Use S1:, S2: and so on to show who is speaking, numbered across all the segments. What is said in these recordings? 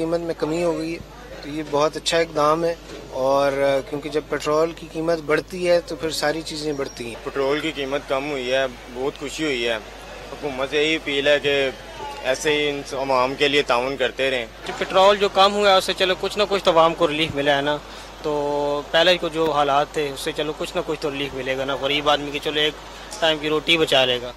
S1: कीमत में कमी हो गई है, तो ये बहुत अच्छा इकदाम है। और क्योंकि जब पेट्रोल की कीमत बढ़ती है तो फिर सारी चीज़ें बढ़ती हैं।
S2: पेट्रोल की कीमत कम हुई है, बहुत खुशी हुई है। हुकूमत से यही अपील है कि ऐसे ही इन आवाम के लिए ताउन करते रहें।
S3: जो पेट्रोल जो कम हुआ है उससे चलो कुछ ना कुछ तो आवाम को रिलीफ मिला है ना, तो पहले को जो हालात थे उससे चलो कुछ ना कुछ तो रिलीफ मिलेगा ना, गरीब आदमी की चलो एक टाइम की रोटी बचा लेगा।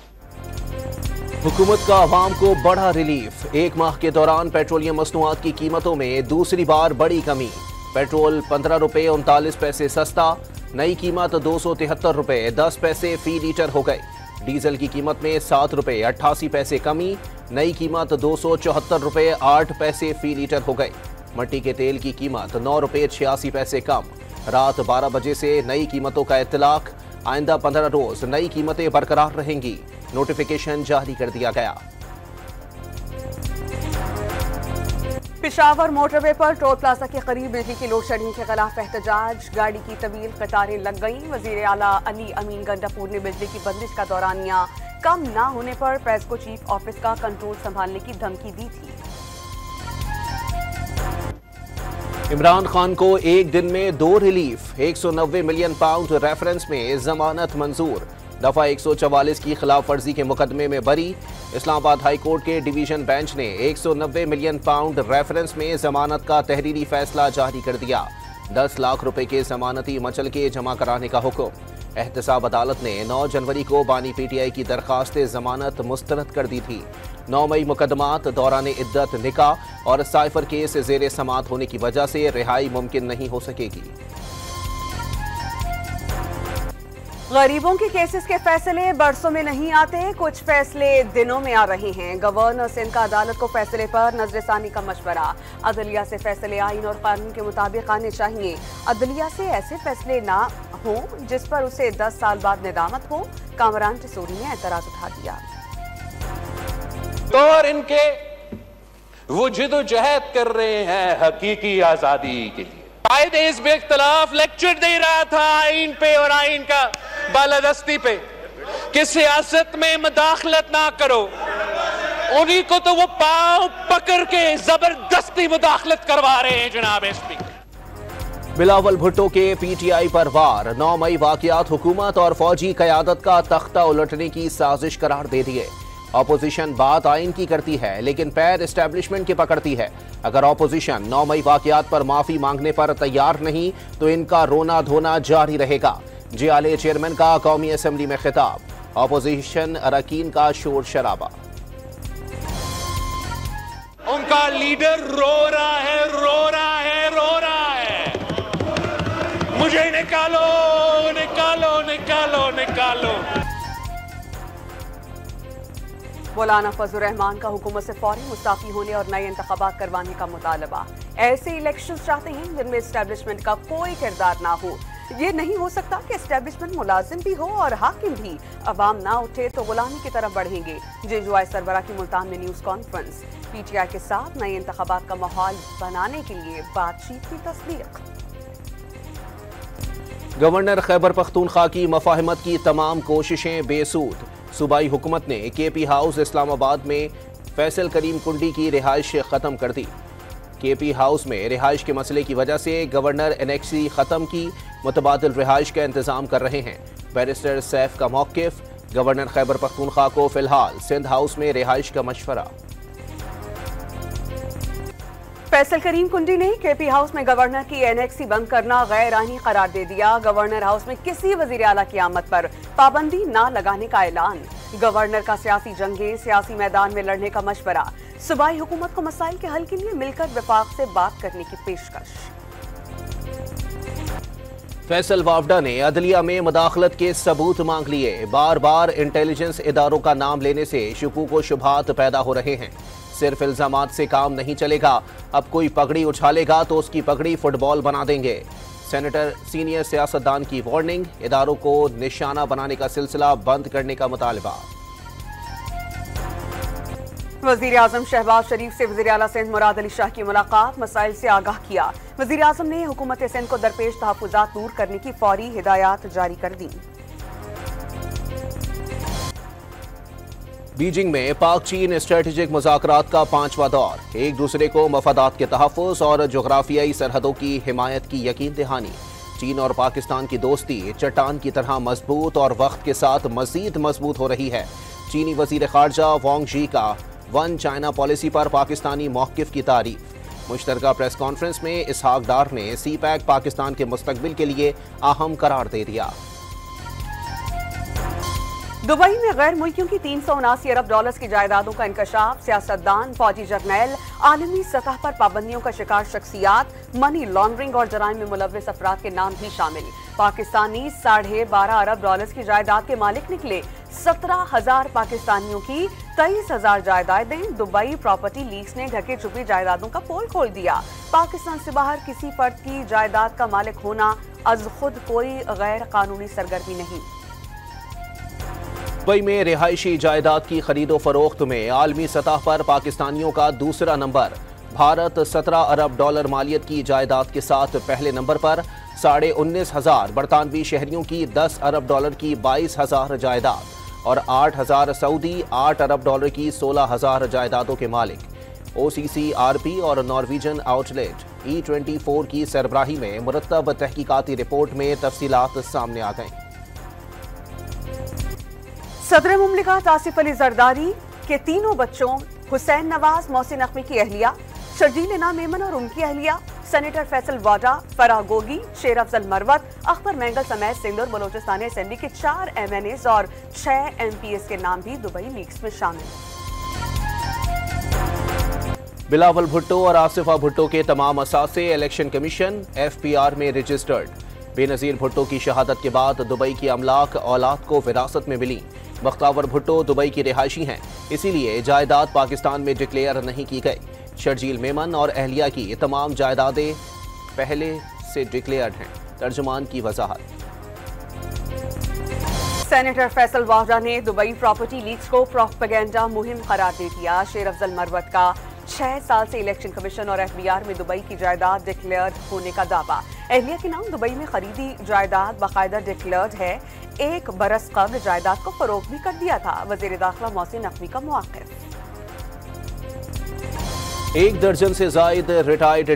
S4: हुकूमत का आवाम को बड़ा रिलीफ। एक माह के दौरान पेट्रोलियम मसनूआत की कीमतों में दूसरी बार बड़ी कमी। पेट्रोल 15 रुपये 39 पैसे सस्ता, नई कीमत 273 रुपये 10 पैसे फी लीटर हो गई। डीजल की कीमत में 7 रुपये 88 पैसे कमी, नई कीमत 274 रुपये 8 पैसे फी लीटर हो गई। मट्टी के तेल की कीमत 9 रुपये 86 पैसे कम। रात 12 बजे से नई कीमतों का इत्तलाक। आइंदा 15 रोज नई कीमतें बरकरार रहेंगी। नोटिफिकेशन जारी कर दिया गया।
S5: पेशावर मोटरवे पर टोल प्लाजा के करीब बिजली की लोड शेडिंग के खिलाफ एहतजाज। गाड़ी की तवील कतारें लग गईं। वजीर आला अली अमीन गंडापुर ने बिजली की बंदिश का दौरानिया कम ना होने पर पेस्को चीफ ऑफिस का कंट्रोल संभालने की धमकी दी थी।
S4: इमरान खान को एक दिन में 2 रिलीफ। 190 मिलियन पाउंड रेफरेंस में जमानत मंजूर। दफा 144 की खिलाफ वर्जी के मुकदमे में बरी। इस्लामाबाद हाई कोर्ट के डिवीजन बेंच ने 190 मिलियन पाउंड रेफरेंस में जमानत का तहरीरी फैसला जारी कर दिया। 10 लाख रुपए के जमानती मचल के जमा कराने का हुक्म। एहतसाब अदालत ने 9 जनवरी को बानी पीटीआई की दरखास्त जमानत मुस्तरद कर दी थी। 9 मई मुकदमात दौरान इद्दत निकाह और साइफर केस जेर समात होने की वजह से रिहाई मुमकिन नहीं हो सकेगी।
S5: गरीबों के केसेस के फैसले बरसों में नहीं आते, कुछ फैसले दिनों में आ रहे हैं। गवर्नर सिंध का अदालत को फैसले पर नजरसानी का मशवरा। अदलिया से फैसले आईन और कानून के मुताबिक आने चाहिए। अदलिया से ऐसे फैसले ना हो जिस पर उसे 10 साल बाद निदामत हो। कामरान टिसोरी ने एतराज उठा दिया।
S6: और इनके वो जिदोजहद कर रहे हैं हकीकी आजादी के लिए। कायदे हिज़्ब इख्तिलाफ लेक्चर दे रहा था आइन पे और आइन का बालादस्ती पे कि सियासत में मुदाखलत ना करो। उन्हीं को तो वो पांव पकड़ के जबरदस्ती मुदाखलत करवा रहे हैं जनाब स्पीकर।
S4: बिलावल भुट्टो के पीटीआई पर वार। 9 मई वाकयात हुकूमत और फौजी कयादत का तख्ता उलटने की साजिश करार दे दिए। ऑपोजिशन बात आइन की करती है लेकिन पैर एस्टेब्लिशमेंट की पकड़ती है। अगर ऑपोजिशन 9 मई वाकयात पर माफी मांगने पर तैयार नहीं तो इनका रोना धोना जारी रहेगा। जेआलए चेयरमैन का कौमी असेंबली में खिताब। ऑपोजिशन अरकान का शोर शराबा।
S6: उनका लीडर रो रहा है, रो रहा है, रो रहा है। मुझे निकालो, निकालो, निकालो, निकालो।
S5: मौलाना फजल रहमान का हुकूमत से फौरी मुस्ताफी होने और नए इंतखाबात करवाने का मुतालबा। ऐसे इलेक्शन चाहते हैं जिनमें एस्टेब्लिशमेंट का कोई किरदार ना हो। ये नहीं हो सकता कि एस्टेब्लिशमेंट मुलाजिम भी हो और हाकिम भी। अवाम ना उठे तो गुलामी की तरफ बढ़ेंगे। जेजुआई सरबरा की मुल्तान में न्यूज कॉन्फ्रेंस। पीटीआई के साथ नए इंतखाबात का माहौल बनाने के लिए बातचीत की तस्दीक।
S4: गवर्नर खैबर पख्तूनख्वा की मफाहमत की तमाम कोशिशें बेसूद। सूबाई हुकूमत ने केपी हाउस इस्लामाबाद में फैसल करीम कुंडी की रिहाइश ख़त्म कर दी। केपी हाउस में रिहाइश के मसले की वजह से गवर्नर एनेक्सी ख़त्म की मुतबादिल रिहाइश का इंतज़ाम कर रहे हैं। बैरिस्टर सैफ का मौक़िफ़। गवर्नर खैबर पख्तूनख्वा को फिलहाल सिंध हाउस में रिहाइश का मशवरा।
S5: फैसल करीम कुंडी ने केपी हाउस में गवर्नर की एनेक्सी बंद करना गैर आईनी करार दे दिया। गवर्नर हाउस में किसी वजीर आला की आमद पर पाबंदी न लगाने का ऐलान। गवर्नर का सियासी जंगें सियासी मैदान में लड़ने का मशवरा। सूबाई हुकूमत को मसाइल के हल के लिए मिलकर वफाक से बात करने की पेशकश।
S4: फैसल वावडा ने अदलिया में मुदाखलत के सबूत मांग लिए। बार बार इंटेलिजेंस इदारों का नाम लेने से शुकूक व शुबहात पैदा हो रहे हैं। सिर्फ इल्जामात से काम नहीं चलेगा। अब कोई पगड़ी उछालेगा तो उसकी पगड़ी फुटबॉल बना देंगे। सेनेटर सीनियर सियासतदान की वार्निंग। इदारों को निशाना बनाने का सिलसिला बंद करने का मुतालबा।
S5: वजीर आजम शहबाज शरीफ से वजीर आला सिंध मुराद अली शाह की मुलाकात। मसाइल से आगाह किया। वजीर आजम ने हुकूमत सिंध को दरपेश तहफ़्फ़ुज़ात दूर करने की फौरी हिदायत जारी कर दी।
S4: बीजिंग में पाक चीन स्ट्रेटेजिक मुज़ाकरात का 5वां दौर। एक दूसरे को मफादात के तहफ़्फ़ुज़ और जोग्राफियाई सरहदों की हिमायत की यकीन दहानी। चीन और पाकिस्तान की दोस्ती चट्टान की तरह मजबूत और वक्त के साथ मजीद मजबूत हो रही है। चीनी वज़ीर ख़ारजा वांग ज़ी का वन चाइना पॉलिसी पर पाकिस्तानी मौक़िफ़ की तारीफ। मुश्तरका प्रेस कॉन्फ्रेंस में इसहाक डार ने सी पैक पाकिस्तान के मुस्तकबिल के लिए अहम करार दे दिया।
S5: दुबई में गैर मुल्कियों की 379 अरब डॉलर्स की जायदादों का इंकशाफ। सियासतदान, फौजी जर्नैल, आलमी सतह पर पाबंदियों का शिकार शख्सियात, मनी लॉन्ड्रिंग और जराइम में मुलव्वस अफराद के नाम भी शामिल। पाकिस्तानी 12.5 अरब डॉलर्स की जायदाद के मालिक निकले। 17,000 पाकिस्तानियों की 23,000 जायदादें। दुबई प्रॉपर्टी लीक्स ने ढके छुपी जायदादों का पोल खोल दिया। पाकिस्तान से बाहर किसी फर्द की जायदाद का मालिक होना अज खुद कोई गैर कानूनी सरगर्मी नहीं।
S4: दुबई में रिहायशी जायदाद की खरीदो फरोख्त में आलमी सतह पर पाकिस्तानियों का दूसरा नंबर। भारत 17 अरब डॉलर मालियत की जायदाद के साथ पहले नंबर पर। 19,500 बरतानवी शहरियों की 10 अरब डॉलर की 22,000 जायदाद और 8,000 सऊदी 8 अरब डॉलर की 16,000 जायदादों के मालिक। OCCRP और नॉर्वेजियन आउटलेट E24 की सरबराही में मुरतब तहकीकाती रिपोर्ट में तफसीलात सामने आ गईं।
S5: सदर मुमलिकत आसिफ अली जरदारी के तीनों बच्चों हुसैन नवाज, मोहसिन नकवी की अहलिया, शर्जील इनाम मेमन और उनकी अहलिया, सेनेटर फैसल वाडा, फराह गोगी, शेर अफजल मरवत, अख्तर मैंगल समेत सिंध और बलोचिस्तान असेंबली के 4 MNAs और 6 MPs के नाम भी दुबई लीक्स में शामिल।
S4: बिलावल भुट्टो और आसिफा भुट्टो के तमाम असासे इलेक्शन कमीशन FPR में रजिस्टर्ड। बेनजीर भुट्टो की शहादत के बाद दुबई की अमलाक औलाद को विरासत में मिली। बख्तावर भुट्टो दुबई की रिहायशी हैं, इसीलिए जायदाद पाकिस्तान में डिक्लेयर नहीं की गई। शर्जील मेमन और अहलिया की तमाम जायदादें पहले से डिक्लेयर्ड हैं। तर्जुमान की वजाहत।
S5: सेनेटर फैसल वाडा ने दुबई प्रॉपर्टी लीक्स को प्रोपेगेंडा मुहिम करार दे दिया। शेर अफजल मरवत का 6 साल से इलेक्शन कमीशन और FBR में दुबई की जायदाद डिक्लेयर्ड होने का दावा। अहलिया के नाम दुबई में खरीदी जायदाद बाकायदा डिक्लेयर्ड है। 1 बरस कबल जायदाद को फरोख्त भी कर दिया था। वजीर दाखिला मोहसिन नकवी का मौक़िफ़।
S4: 1 दर्जन से जायद रिटायर्ड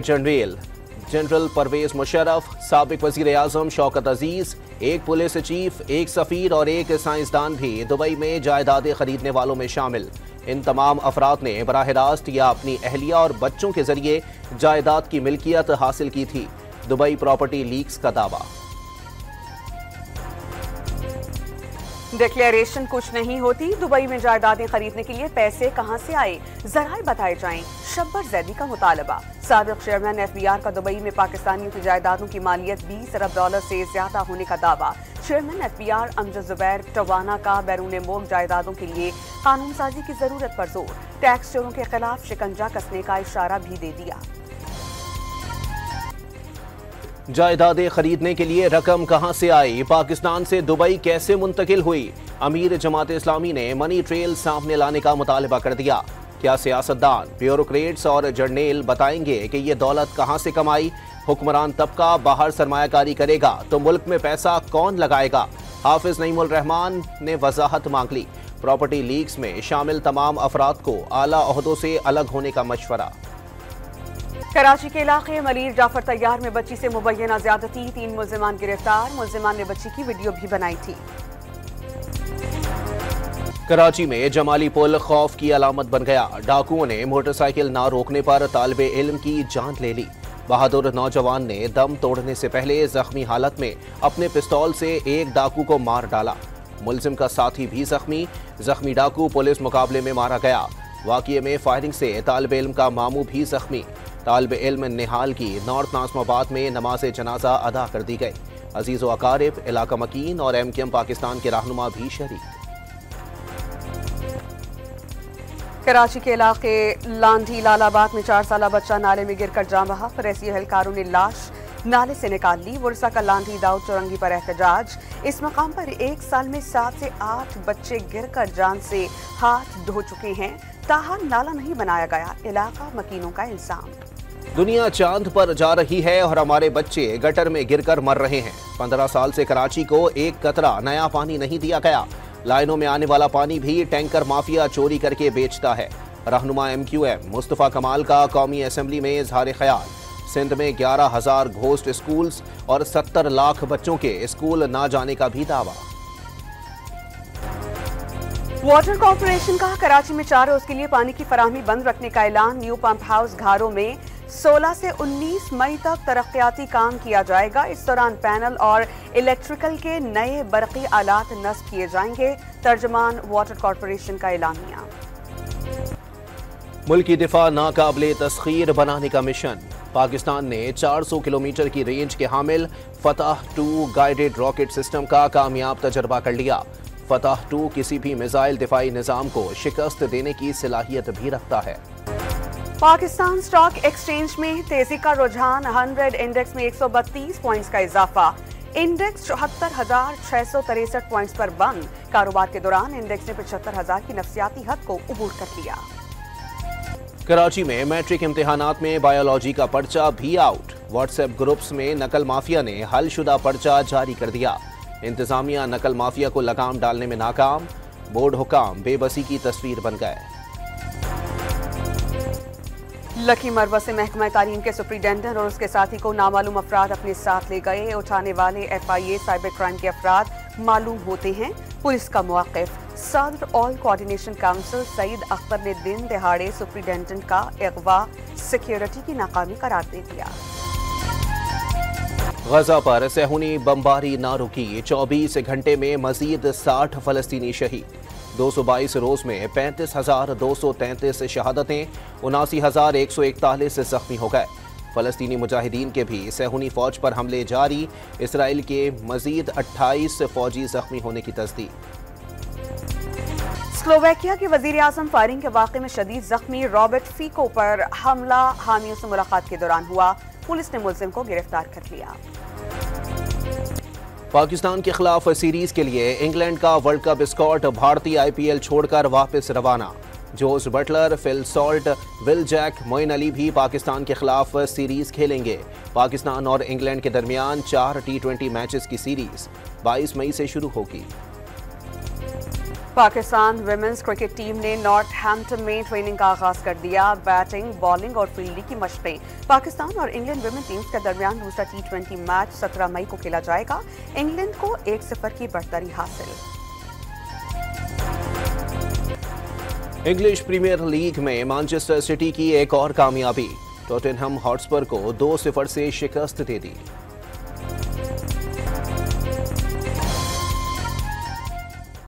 S4: जनरल परवेज मुशर्रफ, साबिक वजीर आजम शौकत अजीज, 1 पुलिस चीफ, 1 सफीर और 1 साइंसदान भी दुबई में जायदादें खरीदने वालों में शामिल। इन तमाम अफराद ने बराह रास्त या अपनी अहलिया और बच्चों के जरिए जायदाद की मिल्कियत हासिल की थी। दुबई प्रॉपर्टी लीक्स का दावा।
S5: डिक्लेरेशन कुछ नहीं होती। दुबई में जायदादें खरीदने के लिए पैसे कहां से आए, जराए बताए जाएं। शब्बर जैदी का मुतालबा। साबिक चेयरमैन FBR का दुबई में पाकिस्तानियों की जायदादों की मालियत 20 अरब डॉलर से ज्यादा होने का दावा। चेयरमैन FBR अमजद जुबैर टवाना का बैरून मुल्क जायदादों के लिए कानून साजी की जरूरत पर जोर। टैक्स चोरों के खिलाफ शिकंजा कसने का इशारा भी दे दिया।
S4: जायदादें खरीदने के लिए रकम कहां से आई, पाकिस्तान से दुबई कैसे मुंतकिल हुई। अमीर जमात इस्लामी ने मनी ट्रेल सामने लाने का मुतालबा कर दिया। क्या सियासतदान, ब्यूरोक्रेट्स और जर्नेल बताएंगे कि ये दौलत कहां से कमाई। हुक्मरान तबका बाहर सरमायाकारी करेगा तो मुल्क में पैसा कौन लगाएगा। हाफिज नईमुल रहमान ने वजाहत मांग ली। प्रॉपर्टी लीक्स में शामिल तमाम अफराद को आला ओहदों से अलग होने का मशवरा।
S5: कराची के इलाके मलीर जाफर तैयार में बच्ची से मुबैना ज्यादती, 3 मुल्जिमान गिरफ्तार। मुल्जिमान ने बच्ची की वीडियो भी बनाई थी।
S4: कराची में जमाली पुल खौफ की अलामत बन गया। डाकुओं ने मोटरसाइकिल ना रोकने पर तालिबे इल्म की जान ले ली। बहादुर नौजवान ने दम तोड़ने से पहले जख्मी हालत में अपने पिस्तौल से एक डाकू को मार डाला। मुल्जिम का साथी भी जख्मी डाकू पुलिस मुकाबले में मारा गया। वाक़ये में फायरिंग से तालिबे इल्म का मामू भी जख्मी। तालिबे इल्म निहाल की नॉर्थ नाज़माबाद में नमाज जनाजा अदा कर दी गई। अजीज़ व अकारिब, इलाका मकीन और MKM पाकिस्तान के रहनुमा भी शरीक।
S5: कराची के इलाके लांधी लालाबाद में 4 साला बच्चा नाले में गिरकर जान बहा। फरेसी एहलकारों ने लाश नाले से निकाल ली। वर्षा का लांधी दाऊद चौरंगी पर एहतजाज। इस मकाम पर 1 साल में 7 से 8 बच्चे गिरकर जान से हाथ धो चुके हैं। ताहम नाला नहीं बनाया गया, इलाका मकीनों का इल्जाम।
S4: दुनिया चांद पर जा रही है और हमारे बच्चे गटर में गिरकर मर रहे हैं। 15 साल से कराची को एक कतरा नया पानी नहीं दिया गया। लाइनों में आने वाला पानी भी टैंकर माफिया चोरी करके बेचता है। रहनुमा MQM मुस्तफा कमाल का कौमी असेंबली में इजहार ख्याल। सिंध में 11,000 घोस्ट स्कूल्स और 70 लाख बच्चों के स्कूल ना जाने का भी दावा।
S5: वाटर कॉर्पोरेशन का कराची में 4 रोज के लिए पानी की फराहमी बंद रखने का ऐलान। न्यू पंप हाउस घारों में 16 से 19 मई तक तरक्याती काम किया जाएगा। इस दौरान पैनल और इलेक्ट्रिकल के नए बरकी आलात नस्ब किए जाएंगे। तर्जमान वाटर कॉर्पोरेशन का ऐलानिया।
S4: मुल्की दिफा नाकाबिले तस्खीर बनाने का मिशन। पाकिस्तान ने 400 किलोमीटर की रेंज के हामिल फतह 2 गाइडेड रॉकेट सिस्टम का कामयाब तजर्बा कर लिया। फतह 2 किसी भी मिसाइल दिफाई निजाम को शिकस्त देने की सलाहियत भी रखता है।
S5: पाकिस्तान स्टॉक एक्सचेंज में तेजी का रुझान। 100 इंडेक्स में 132 पॉइंट्स का इजाफा। इंडेक्स 74,663 पॉइंट्स पर बंद। कारोबार के दौरान इंडेक्स ने 75,000 की नफसियाती हद को उबूर कर लिया।
S4: कराची में मैट्रिक इम्तिहानात में बायोलॉजी का पर्चा भी आउट। व्हाट्सएप ग्रुप्स में नकल माफिया ने हलशुदा पर्चा जारी कर दिया। इंतजामिया नकल माफिया को लगाम डालने में नाकाम। बोर्ड हुकाम बेबसी की तस्वीर बन गए।
S5: लकी मरवा से महकमा तालीम के सुप्रिंटेंडेंट और उसके साथी को नामालूम अफराद अपने साथ ले गए। उठाने वाले FIA साइबर क्राइम के अफराद मालूम होते हैं। पुलिस का मौक़िफ़। सदर All Coordination Council Saeed Akhtar ने दिन दिहाड़े सुप्रिंटेंडेंट का अगवा सिक्योरिटी की नाकामी करार दे दिया।
S4: गजा पर सहूनी बमबारी ना रुकी। 24 घंटे में मजीद 60 फलस्तीनी शहीद। 222 रोज में 35,233 शहादतें। 79,141 जख्मी हो गए। फलस्तीनी मुजाहिदीन के भी सहूनी फौज पर हमले जारी। इसराइल के मजीद 28 फौजी जख्मी होने की तस्दीक।
S5: स्लोवेकिया के वजीर आजम फायरिंग के वाक़े में शदीद जख्मी। रॉबर्ट फीको पर हमला हामियों से मुलाकात के दौरान हुआ। पुलिस ने मुलजिम को गिरफ्तार कर लिया।
S4: पाकिस्तान के खिलाफ सीरीज के लिए इंग्लैंड का वर्ल्ड कप स्क्वाड भारतीय IPL छोड़कर वापस रवाना। Jos Buttler, Phil Salt, Will Jacks, Moeen Ali भी पाकिस्तान के खिलाफ सीरीज खेलेंगे। पाकिस्तान और इंग्लैंड के दरमियान 4 T20 मैचेस की सीरीज 22 मई से शुरू होगी।
S5: पाकिस्तान विमेंस क्रिकेट टीम ने नॉर्थहैम्पटन में ट्रेनिंग का आगाज कर दिया। बैटिंग, बॉलिंग और फील्डिंग की मशकें। पाकिस्तान और इंग्लैंड विमेन टीम्स के दरमियान दूसरा T20 मैच 17 मई को खेला जाएगा। इंग्लैंड को 1-0 की बढ़तरी हासिल।
S4: इंग्लिश प्रीमियर लीग में मैनचेस्टर सिटी की एक और कामयाबी। टॉटनहम हॉटस्पर को 2-0 से शिकस्त दे दी।